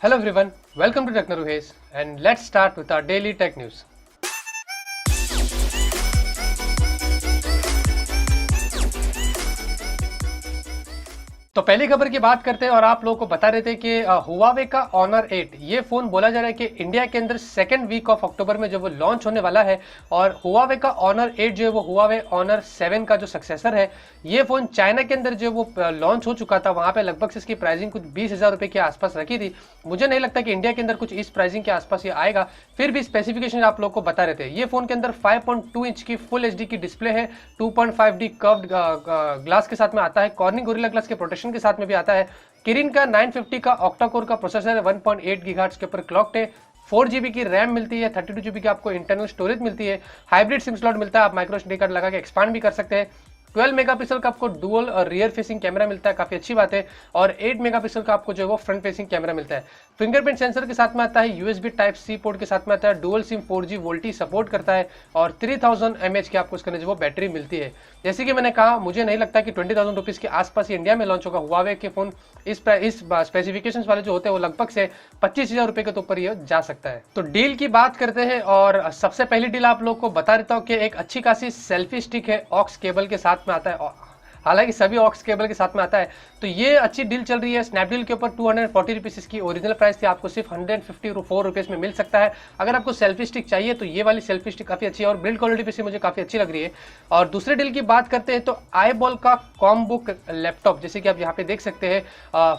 Hello everyone, welcome to Technaruhes and let's start with our daily tech news. तो पहली खबर की बात करते हैं और आप लोगों को बता रहे थे कि हुआवे का Honor 8 ये फोन बोला जा रहा है कि इंडिया के अंदर सेकंड वीक ऑफ अक्टूबर में जो वो लॉन्च होने वाला है। और हुआवे का Honor 8 जो है वो हुआवे Honor 7 का जो सक्सेसर है। ये फोन चाइना के अंदर जो वो लॉन्च हो चुका था, वहां पे लगभग से इसकी प्राइसिंग कुछ 20,000 रुपए के आसपास रखी थी। मुझे नहीं लगता कि इंडिया के अंदर कुछ इस प्राइसिंग के आसपास ये आएगा, फिर भी स्पेसिफिकेशन आप लोग को बता रहे थे। ये फोन के अंदर 5.2 इंच की फुल एचडी की डिस्प्ले है, 2.5D कर्व्ड ग्लास के साथ में आता है, कॉर्निंग गोरिल्ला ग्लास के प्रोटेक्शन के साथ में भी आता है। किरिन का 950 का ऑक्टा कोर का प्रोसेसर है, 1.8 गीगाहर्ट्ज के ऊपर क्लॉक्ड है, 4GB की रैम मिलती है, 32GB की आपको इंटरनल स्टोरेज मिलती है, हाइब्रिड सिम स्लॉट मिलता है, आप माइक्रो एसडी कार्ड लगा के एक्सपांड भी कर सकते हैं। 12 मेगापिक्सल का आपको डुअल और रियर फेसिंग कैमरा मिलता है, काफी अच्छी बात है। और 8 मेगापिक्सल का आपको जो है वो फ्रंट फेसिंग कैमरा मिलता है। फिंगरप्रिंट सेंसर के साथ में आता है, यूएसबी टाइप सी पोर्ट के साथ में आता है, dual SIM 4G VoLTE support करता है और 3000 mAh की आपको इसके अंदर जो वो बैटरी मिलती है। जैसे कि मैंने कहा, मुझे नहीं लगता कि 20,000 रुपीज के आसपास इंडिया में लॉन्च होगा। हुआवे के फोन इस स्पेसिफिकेशंस वाले जो होते हैं वो लगभग से 25,000 रुपए के ऊपर ये जा सकता है। तो डील की बात करते हैं और सबसे पहली डील आप लोग को बता देता हूँ कि एक अच्छी खासी सेल्फी स्टिक है, ऑक्स केबल के साथ में आता है। हालांकि सभी ऑक्स केबल के साथ में आता है, तो ये अच्छी डील चल रही है। स्नैपडील के ऊपर 240 रुपीज इसकी ओरिजिनल प्राइस थी, आपको सिर्फ 154 रुपीज में मिल सकता है। अगर आपको सेल्फी स्टिक चाहिए तो ये वाली सेल्फी स्टिक काफी अच्छी है और बिल्ड क्वालिटी भी मुझे काफी अच्छी लग रही है। और दूसरे डील की बात करते हैं तो आईबॉल का कॉमबुक लैपटॉप, जैसे कि आप यहाँ पे देख सकते हैं,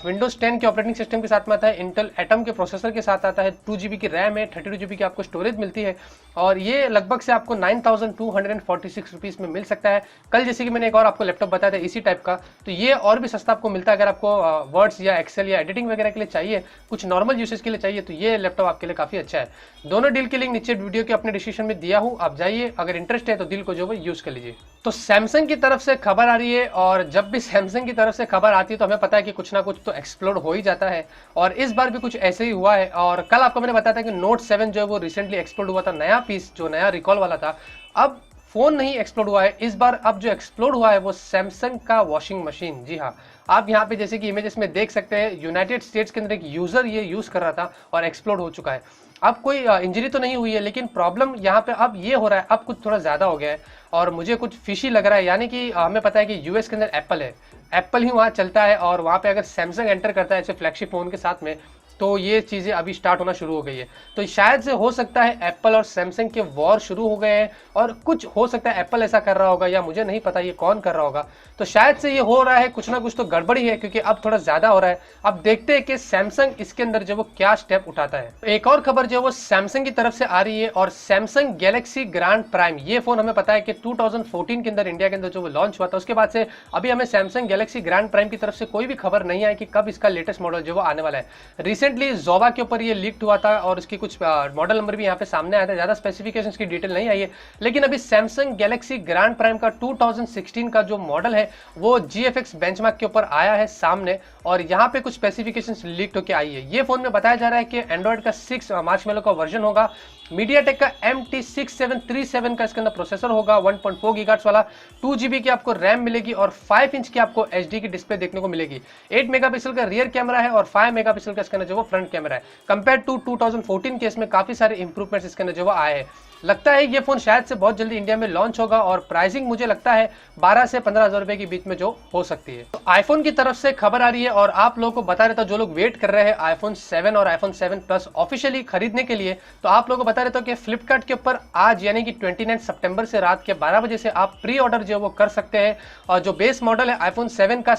विंडोज 10 के ऑपरेटिंग सिस्टम के साथ में आता है, इंटेल एटम के प्रोसेसर के साथ आता है, 2GB की रैम है, 32GB की आपको स्टोरेज मिलती है और ये लगभग से आपको 9,246 रुपीज में मिल सकता है। कल जैसे कि मैंने एक और आपको लैपटॉप बताया था इसी टाइप का, तो ये और भी सस्ता आपको मिलता है। अगर आपको वर्ड्स या एक्सेल या एडिटिंग वगैरह के लिए चाहिए, कुछ नॉर्मल यूसेज के लिए चाहिए, तो ये लैपटॉप आपके लिए काफी अच्छा है। दोनों डील के लिंक नीचे वीडियो के अपने डिस्क्रिप्शन में दिया हूं, आप जाइए, अगर इंटरेस्ट है तो डील को जो है यूज कर लीजिए। तो सैमसंग की तरफ से खबर आ रही है और जब भी सैमसंग की तरफ से खबर आती है तो हमें पता है कि कुछ ना कुछ तो एक्सप्लोड हो ही जाता है और इस बार भी कुछ ऐसे ही हुआ है। और कल आपको मैंने बताया था कि नोट 7 जो है वो रिसेंटली एक्सप्लोड हुआ था, नया पीस जो नया रिकॉल वाला था। अब फोन नहीं एक्सप्लोड हुआ है इस बार, अब जो एक्सप्लोड हुआ है वो सैमसंग का वॉशिंग मशीन। जी हाँ, आप यहाँ पे जैसे कि इमेजेस में देख सकते हैं, यूनाइटेड स्टेट्स के अंदर एक यूजर ये यूज कर रहा था और एक्सप्लोड हो चुका है। अब कोई इंजरी तो नहीं हुई है, लेकिन प्रॉब्लम यहाँ पे अब ये हो रहा है, अब कुछ थोड़ा ज्यादा हो गया है और मुझे कुछ फिशी लग रहा है। यानी कि हमें पता है कि यूएस के अंदर एप्पल है, एप्पल ही वहाँ चलता है और वहाँ पे अगर सैमसंग एंटर करता है ऐसे फ्लैगशिप फोन के साथ में, तो ये चीजें अभी स्टार्ट होना शुरू हो गई है। तो शायद से हो सकता है एप्पल और सैमसंग के वॉर शुरू हो गए हैं और कुछ हो सकता है एप्पल ऐसा कर रहा होगा या मुझे नहीं पता ये कौन कर रहा होगा। तो शायद से ये हो रहा है, कुछ ना कुछ तो गड़बड़ी है क्योंकि अब थोड़ा ज्यादा हो रहा है। अब देखते हैं कि सैमसंग इसके अंदर जो वो क्या स्टेप उठाता है। एक और खबर जो वो सैमसंग की तरफ से आ रही है और सैमसंग गैलेक्सी ग्रैंड प्राइम, ये फोन हमें पता है कि 2014 के अंदर इंडिया के अंदर जो वो लॉन्च हुआ था, उसके बाद से अभी हमें सैमसंग गैलेक्सी ग्रैंड प्राइम की तरफ से कोई भी खबर नहीं आई कि कब इसका लेटेस्ट मॉडल जो वो आने वाला है। रिसेंटली जोवा के पर ये लीक्ड हुआ था और उसकी कुछ मॉडल नंबर भी यहाँ पे सामने आया था, ज्यादा स्पेसिफिकेशंस की डिटेल नहीं आई है। लेकिन अभी सैमसंग गैलेक्सी ग्रैंड प्राइम का 2016 का जो मॉडल है वो GFX बेंचमार्क के ऊपर आया है सामने और यहाँ पे कुछ स्पेसिफिकेशंस लीक्ड होकर आई है। ये फोन में बताया जा रहा है कि एंड्रॉइड का 6 मार्शमैलो का वर्जन होगा, मीडियाटेक का MT6737 का इसके अंदर प्रोसेसर होगा, 1.4 गीगाहर्ट्ज वाला, 2GB की आपको रैम मिलेगी और 5 इंच की आपको HD की डिस्प्ले देखने को मिलेगी। 8 मेगापिक्सल का रियर कैमरा है और 5 मेगापिक्सल का इसके अंदर जो वो फ्रंट कैमरा है। कंपेयर टू 2014 के इसमें काफी सारे इंप्रूवमेंट्स इसके अंदर जो वो आए हैं। लगता है ये फोन शायद से बहुत जल्दी इंडिया में लॉन्च होगा और प्राइसिंग मुझे लगता है 12 से 15,000 रुपए के बीच में जो हो सकती है। तो आईफोन की तरफ से खबर आ रही है और आप लोगों को बता रहता हूं, जो लोग वेट कर रहे हैं आईफोन 7 और आईफोन 7 प्लस ऑफिशियली खरीदने के लिए, तो आप लोगों को बता रहता हूं कि फ्लिपकार्ट के ऊपर आज यानी कि 29 सितंबर से रात के 12 बजे से आप प्री ऑर्डर जो वो कर सकते हैं। और जो बेस मॉडल है आईफोन 7 का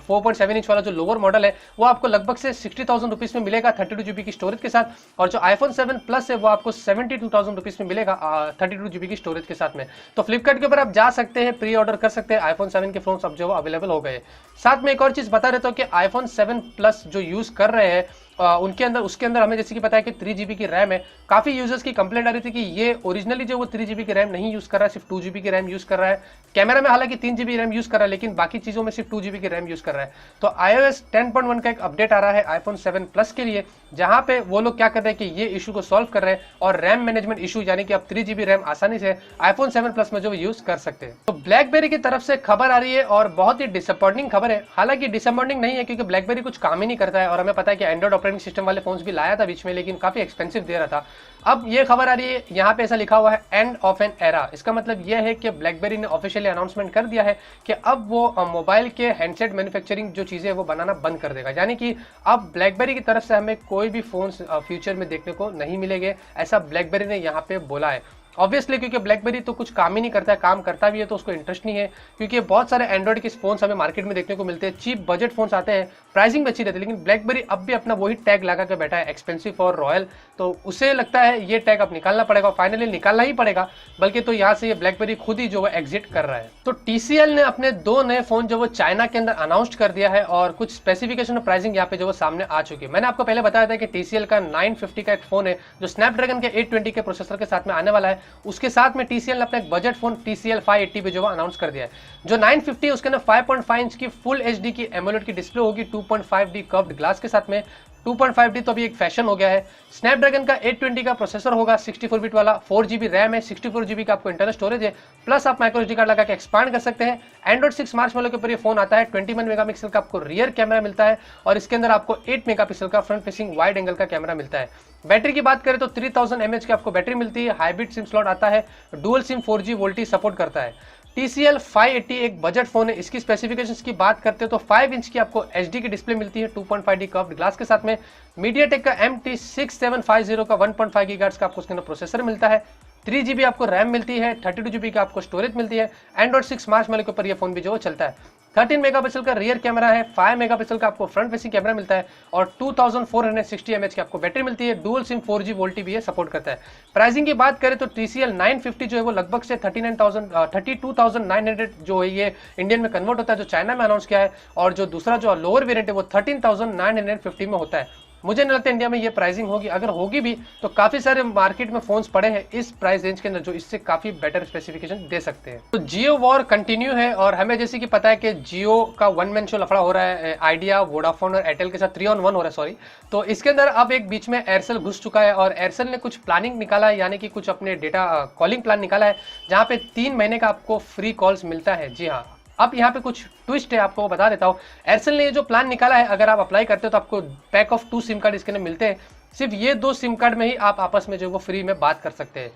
4.7 इंच वाला जो लोअर मॉडल है वो आपको लगभग से 60,000 रुपीज में मिलेगा 32GB की स्टोरेज के साथ, और जो आईफोन 7 प्लस है वो आपको 72,000 रुपीज में मिलेगा 32GB की स्टोरेज के साथ में। तो फ्लिपकार्ट के ऊपर आप जा सकते हैं, प्री ऑर्डर कर सकते हैं। आईफोन 7 के फोन अब जो अवेलेबल हो गए। साथ में एक और चीज बता रहता हूं कि आईफोन 7 प्लस जो यूज कर रहे हैं उसके अंदर हमें जैसे कि पता है कि 3GB की रैम है। काफी यूजर्स की कंप्लेंट आ रही थी कि ये ओरिजिनली जो वो 3GB की रैम नहीं यूज कर रहा है, सिर्फ 2GB की रैम यूज कर रहा है। कैमरा में हालांकि 3GB रैम यूज कर रहा है, लेकिन बाकी चीजों में सिर्फ 2GB की रैम यूज कर रहा है। तो iOS 10.1 का एक अपडेट आ रहा है आईफोन 7 प्लस के लिए, जहां पे वो लोग क्या कर रहे हैं कि ये इशू को सॉल्व कर रहे हैं और रैम मैनेजमेंट इशू, यानी कि आप 3 GB रैम आसानी से iPhone 7 प्लस में जो यूज कर सकते हैं। तो ब्लैकबेरी की तरफ से खबर आ रही है और बहुत ही डिसअपॉइंटिंग खबर है। हालांकि डिसअपॉइंटिंग नहीं है क्योंकि ब्लैकबेरी कुछ काम ही नहीं करता है और हमें पता है कि एंड्रॉइड ऑपरेटिंग सिस्टम वाले फोन्स भी लाया था बीच में, लेकिन काफी एक्सपेंसिव दे रहा था। अब ये खबर आ रही है, यहाँ पे ऐसा लिखा हुआ है एंड ऑफ एन एरा। इसका मतलब यह है कि ब्लैकबेरी ने ऑफिशियली अनाउंसमेंट कर दिया है कि अब वो मोबाइल के हैंडसेट मैन्युफैक्चरिंग जो चीजें वो बनाना बंद कर देगा, यानी कि अब ब्लैकबेरी की तरफ से हमें कोई भी फोन फ्यूचर में देखने को नहीं मिलेंगे, ऐसा ब्लैकबेरी ने यहाँ पे बोला है। ऑब्वियसली क्योंकि ब्लैकबेरी तो कुछ काम ही नहीं करता है, काम करता भी है तो उसको इंटरेस्ट नहीं है, क्योंकि बहुत सारे एंड्रॉइड के फोन्स हमें मार्केट में देखने को मिलते हैं, चीप बजट फोन्स आते हैं, प्राइसिंग भी अच्छी रहती है, लेकिन ब्लैकबेरी अब भी अपना वही टैग लगा के बैठा है, एक्सपेंसिव और रॉयल। तो उसे लगता है ये टैग अब निकालना पड़ेगा, फाइनली निकालना ही पड़ेगा, बल्कि तो यहाँ से ये ब्लैकबेरी खुद ही जो है एग्जिट कर रहा है। तो TCL ने अपने 2 नए फोन जो वो चाइना के अंदर अनाउंस कर दिया है और कुछ स्पेसिफिकेशन और प्राइसिंग यहाँ पे जो वो सामने आ चुकी है। मैंने आपको पहले बताया था कि TCL का 950 का एक फोन है जो स्नैपड्रैगन के 820 के प्रोसेसर के साथ में आने वाला है। उसके साथ में TCL ने अपना एक बजट फोन TCL 580 पे जो अनाउंस कर दिया है। जो 950 उसके अंदर 5.5 इंच की फुल HD की एमोलेड की डिस्प्ले होगी 2.5D कर्व्ड ग्लास के साथ में। 2.5D तो अभी एक फैशन हो गया है। स्नैपड्रैगन का 820 का प्रोसेसर होगा, 64 बिट वाला, 4GB रैम है, 64 GB का आपको इंटरनल स्टोरेज है, प्लस आप माइक्रो SD कार्ड लगा के एक्सपांड कर सकते हैं। एंड्रॉइड 6 मार्शमैलो के ऊपर ये फोन आता है। 21 मेगापिक्सल का आपको रियर कैमरा मिलता है और इसके अंदर आपको 8 मेगापिक्सल का फ्रंट फेसिंग वाइड एंगल का कैमरा मिलता है। बैटरी की बात करें तो 3000 mAh की आपको बैटरी मिलती है। हाइब्रिड सिम स्लॉट आता है, dual SIM 4G VoLTE support करता है। TCL 580 एक बजट फोन है। इसकी स्पेसिफिकेशंस की बात करते हैं तो 5 इंच की आपको HD की डिस्प्ले मिलती है 2.5D कर्व्ड ग्लास के साथ में। MediaTek का MT6750 का 1.5 GHz का आपको उसके अंदर प्रोसेसर मिलता है। 3GB आपको रैम मिलती है, 32GB का आपको स्टोरेज मिलती है। एंड्रॉइड 6 मार्शमैलो के ऊपर ये फोन भी जो चलता है। 13 मेगापिक्सल का रियर कैमरा है, 5 मेगापिक्सल का आपको फ्रंट फेसिंग कैमरा मिलता है और 2460 mAh की आपको बैटरी मिलती है। डुअल सिम 4G वोल्टी भी ये सपोर्ट करता है। प्राइसिंग की बात करें तो TCL 950 जो है वो लगभग से 32,900 जो है ये इंडियन में कन्वर्ट होता है, जो चाइना में अनाउंस किया है, और जो दूसरा जो लोअर वेरिएंट है वो 13,950 में होता है। मुझे नहीं लगता इंडिया में ये प्राइसिंग होगी, अगर होगी भी तो काफी सारे मार्केट में फोन्स पड़े हैं इस प्राइस रेंज के अंदर जो इससे काफी बेटर स्पेसिफिकेशन दे सकते हैं। तो जियो वॉर कंटिन्यू है और हमें जैसे कि पता है कि जियो का वन मैन शो लफड़ा हो रहा है आइडिया, वोडाफोन और एयरटेल के साथ 3 on 1 हो रहा है, सॉरी। तो इसके अंदर अब एक बीच में एयरसेल घुस चुका है और एयरसेल ने कुछ प्लानिंग निकाला है, यानी कि कुछ अपने डेटा कॉलिंग प्लान निकाला है जहां पे 3 महीने का आपको फ्री कॉल्स मिलता है। जी हाँ, अब यहाँ पे कुछ ट्विस्ट है, आपको बता देता हूँ। एयरसेल ने ये जो प्लान निकाला है, अगर आप अप्लाई करते हो तो आपको पैक ऑफ 2 सिम कार्ड इसके अंदर मिलते हैं। सिर्फ ये 2 सिम कार्ड में ही आप आपस में जो वो फ्री में बात कर सकते हैं।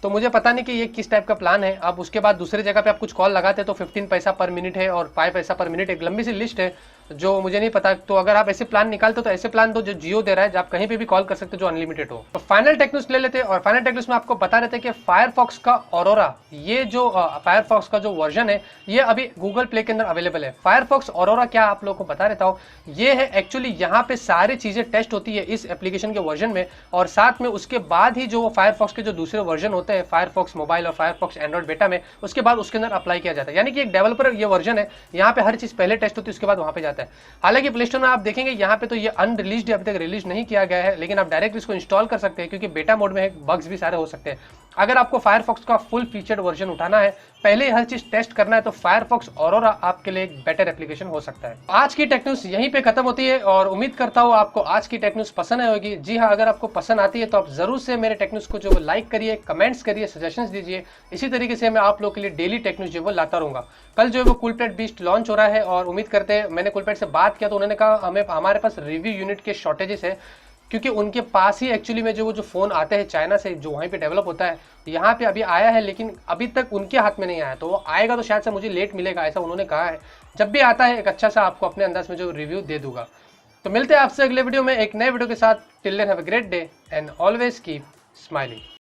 तो मुझे पता नहीं कि ये किस टाइप का प्लान है। अब उसके बाद दूसरी जगह पे आप कुछ कॉल लगाते हैं तो 15 पैसा पर मिनट है और 5 पैसा पर मिनट, एक लंबी सी लिस्ट है जो मुझे नहीं पता। तो अगर आप ऐसे प्लान निकालते हो तो ऐसे प्लान दो जो जियो दे रहा है, आप कहीं पे भी कॉल कर सकते हो, जो अनलिमिटेड हो। तो फाइनल टेक न्यूज़ ले लेते हैं और फाइनल टेक न्यूज़ में आपको बता रहे थे कि फायरफॉक्स का ऑरोरा, ये जो फायरफॉक्स का जो वर्जन है ये अभी गूगल प्ले के अंदर अवेलेबल है। फायरफॉक्स ऑरोरा क्या, आप लोगों को बता देता हूँ। ये है एक्चुअली यहाँ पे सारी चीजें टेस्ट होती है इस एप्लीकेशन के वर्जन में, और साथ में उसके बाद ही जो फायरफॉक्स के जो दूसरे वर्जन होते हैं, फायरफॉक्स मोबाइल और फायरफॉक्स एंड्रॉइड बेटा में, उसके बाद उसके अंदर अप्लाई किया जाता है। यानी कि एक डेवलपर ये वर्जन है, यहाँ पे हर चीज पहले टेस्ट होती है उसके बाद वहां पे जाता है। हालांकि प्ले स्टोर में आप देखेंगे यहाँ पे तो ये अनरिलीज्ड, अभी तक रिलीज नहीं किया गया है, लेकिन आप डायरेक्ट इसको इंस्टॉल कर सकते हैं क्योंकि बेटा मोड में बग्स भी सारे हो सकते हैं। अगर आपको फायरफॉक्स का फुल फीचर्ड वर्जन उठाना है, पहले ही हर चीज टेस्ट करना है, तो फायरफॉक्स ऑरोरा आपके लिए एक बेटर एप्लीकेशन हो सकता है। आज की टेक न्यूज़ यहीं पे खत्म होती है और उम्मीद करता हूँ आपको आज की टेक न्यूज़ पसंद आई होगी। जी हाँ, अगर आपको पसंद आती है तो आप जरूर से मेरे टेक न्यूज़ को जो लाइक करिए, कमेंट्स करिए, सजेशंस दीजिए। इसी तरीके से मैं आप लोग के लिए डेली टेक न्यूज़ जो वो लाता रहूंगा। कल जो है वो कूलपैड बीस्ट लॉन्च हो रहा है और उम्मीद करते हैं, मैंने कूलपैड से बात किया तो उन्होंने कहा हमारे पास रिव्यू यूनिट के शॉर्टेजेस है, क्योंकि उनके पास ही एक्चुअली में जो फोन आते हैं चाइना से, जो वहीं पे डेवलप होता है, यहाँ पे अभी आया है लेकिन अभी तक उनके हाथ में नहीं आया। तो वो आएगा तो शायद से मुझे लेट मिलेगा, ऐसा उन्होंने कहा है। जब भी आता है एक अच्छा सा आपको अपने अंदाज में जो रिव्यू दे दूंगा। तो मिलते हैं आपसे अगले वीडियो में एक नए वीडियो के साथ। Till then have a great day and always keep smiling.